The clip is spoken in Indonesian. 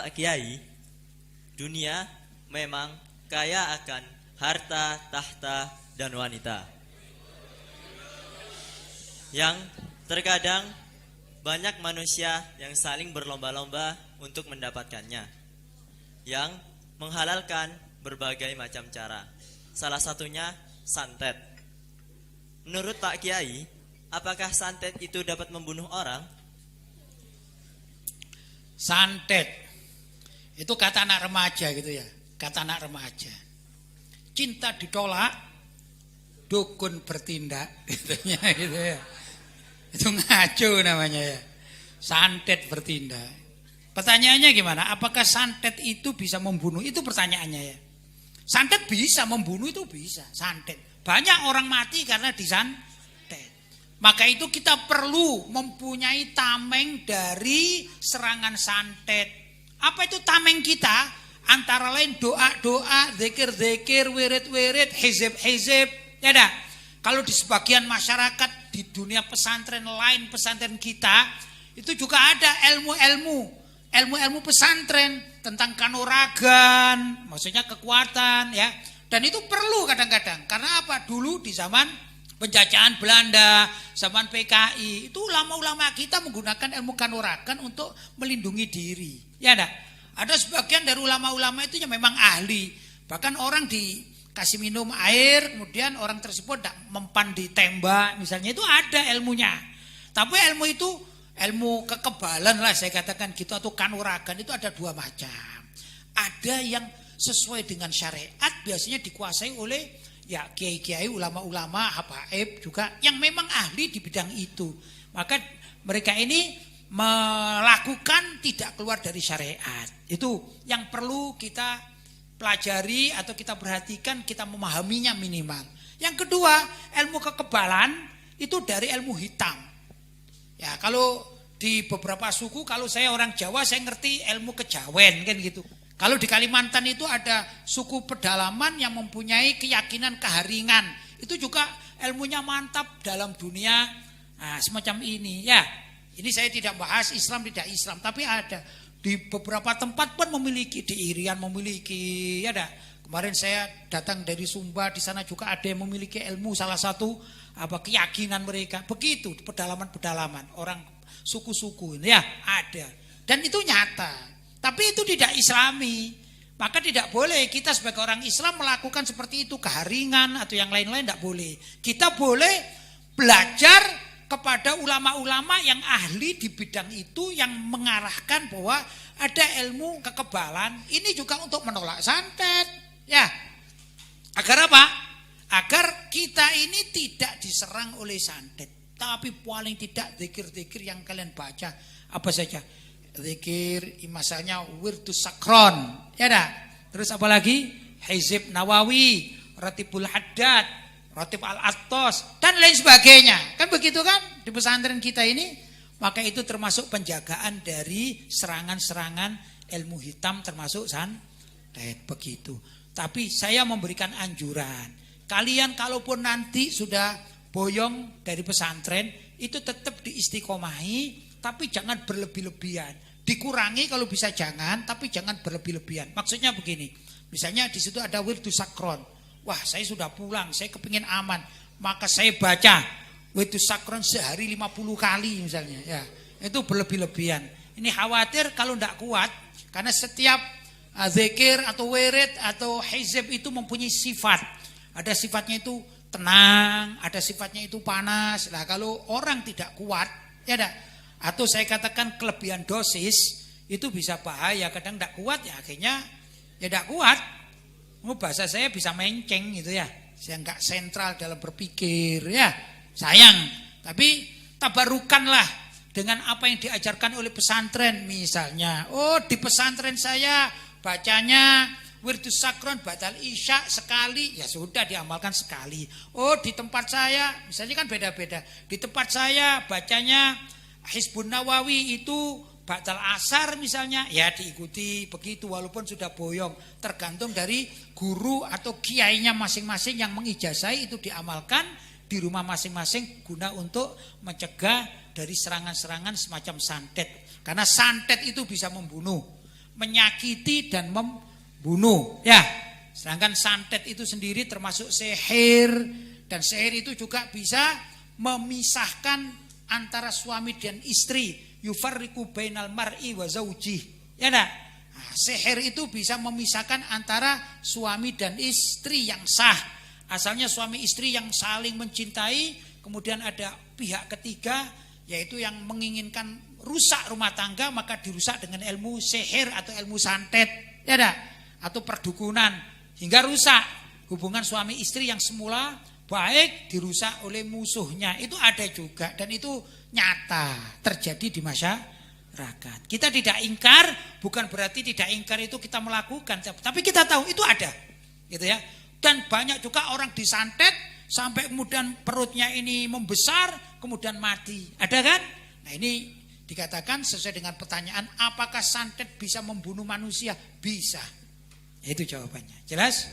Pak Kiai, dunia memang kaya akan harta, tahta, dan wanita. Yang terkadang banyak manusia yang saling berlomba-lomba untuk mendapatkannya, yang menghalalkan berbagai macam cara. Salah satunya santet. Menurut Pak Kiai, apakah santet itu dapat membunuh orang? Santet itu kata anak remaja gitu ya, kata anak remaja. Cinta ditolak, dukun bertindak, gitu ya. Itu ngaco namanya ya. Santet bertindak. Pertanyaannya gimana? Apakah santet itu bisa membunuh? Itu pertanyaannya ya. Santet bisa membunuh, itu bisa. Santet. Banyak orang mati karena disantet. Maka itu kita perlu mempunyai tameng dari serangan santet. Apa itu tameng kita? Antara lain doa-doa, zikir-zikir, wirid-wirid, hizib-hizib. Ya dah. Kalau di sebagian masyarakat di dunia pesantren lain, pesantren kita, itu juga ada ilmu pesantren tentang kanuragan, maksudnya kekuatan ya. Dan itu perlu kadang-kadang. Karena apa? Dulu di zaman penjajahan Belanda, zaman PKI, itu ulama-ulama kita menggunakan ilmu kanuragan untuk melindungi diri. Ya enggak? Ada sebagian dari ulama-ulama itu yang memang ahli. Bahkan orang dikasih minum air, kemudian orang tersebut mempan ditembak, misalnya, itu ada ilmunya. Tapi ilmu itu, ilmu kekebalan lah saya katakan gitu, atau kanuragan itu ada dua macam. Ada yang sesuai dengan syariat, biasanya dikuasai oleh ya kiai-kiai, ulama-ulama, habaib juga yang memang ahli di bidang itu. Maka mereka ini melakukan tidak keluar dari syariat. Itu yang perlu kita pelajari atau kita perhatikan, kita memahaminya minimal. Yang kedua, ilmu kekebalan itu dari ilmu hitam. Ya, kalau di beberapa suku, kalau saya orang Jawa saya ngerti ilmu kejawen kan gitu. Kalau di Kalimantan itu ada suku pedalaman yang mempunyai keyakinan keharingan. Itu juga ilmunya mantap dalam dunia semacam ini. Ya, ini saya tidak bahas Islam tidak Islam, tapi ada di beberapa tempat pun memiliki, di Irian memiliki. Ya dah. Kemarin saya datang dari Sumba, di sana juga ada yang memiliki ilmu, salah satu keyakinan mereka. Begitu pedalaman-pedalaman orang suku-suku ini ya ada. Dan itu nyata. Tapi itu tidak Islami. Maka tidak boleh kita sebagai orang Islam melakukan seperti itu, keharingan atau yang lain-lain tidak boleh. Kita boleh belajar kepada ulama-ulama yang ahli di bidang itu, yang mengarahkan bahwa ada ilmu kekebalan. Ini juga untuk menolak santet. Ya. Agar apa? Agar kita ini tidak diserang oleh santet. Tapi paling tidak zikir-zikir yang kalian baca apa saja? Zikir misalnya wirdus sakron, ya dah. Terus apa lagi? Hizib Nawawi, Ratibul Haddad, Ratib Al-Attos dan lain sebagainya. Kan begitu kan di pesantren kita ini? Maka itu termasuk penjagaan dari serangan-serangan ilmu hitam termasuk santet begitu. Tapi saya memberikan anjuran, kalian kalaupun nanti sudah boyong dari pesantren itu tetap diistiqomahi, tapi jangan berlebih-lebihan. Dikurangi kalau bisa jangan, tapi jangan berlebih-lebihan. Maksudnya begini, misalnya di situ ada wirdus sakron. Wah, saya sudah pulang, saya kepingin aman, maka saya baca wirdus sakron sehari 50 kali misalnya. Ya, itu berlebih-lebihan. Ini khawatir kalau tidak kuat, karena setiap zikir atau wirid atau hizib itu mempunyai sifat. Ada sifatnya itu tenang, ada sifatnya itu panas. Nah, kalau orang tidak kuat, ya dah. Atau saya katakan kelebihan dosis itu bisa bahaya, kadang tidak kuat ya akhirnya ya tidak kuat. Bahasa saya bisa menceng gitu ya. Saya enggak sentral dalam berpikir ya. Sayang, tapi tabarukanlah dengan apa yang diajarkan oleh pesantren misalnya. Oh, di pesantren saya bacanya wirdus sakron batal isya sekali, ya sudah diamalkan sekali. Oh, di tempat saya misalnya kan beda-beda. Di tempat saya bacanya Hizbun Nawawi itu batal asar misalnya, ya diikuti begitu walaupun sudah boyong. Tergantung dari guru atau kiainya masing-masing yang mengijazahi, itu diamalkan di rumah masing-masing guna untuk mencegah dari serangan-serangan semacam santet. Karena santet itu bisa membunuh. menyakiti dan membunuh. Ya, sedangkan santet itu sendiri termasuk sihir, dan sihir itu juga bisa memisahkan antara suami dan istri. Yufarriqu bainal mar'i wa zaujih. Ya enggak? Nah, sihir itu bisa memisahkan antara suami dan istri yang sah. Asalnya suami istri yang saling mencintai, kemudian ada pihak ketiga yaitu yang menginginkan rusak rumah tangga, maka dirusak dengan ilmu sihir atau ilmu santet, ya enggak? Atau perdukunan, hingga rusak hubungan suami istri yang semula baik dirusak oleh musuhnya. Itu ada juga, dan itu nyata terjadi di masyarakat. Kita tidak ingkar, bukan berarti tidak ingkar itu kita melakukan, tapi kita tahu itu ada, gitu ya. Dan banyak juga orang disantet sampai kemudian perutnya ini membesar, kemudian mati. Ada kan? Nah, ini dikatakan sesuai dengan pertanyaan, apakah santet bisa membunuh manusia? Bisa. Itu jawabannya. Jelas?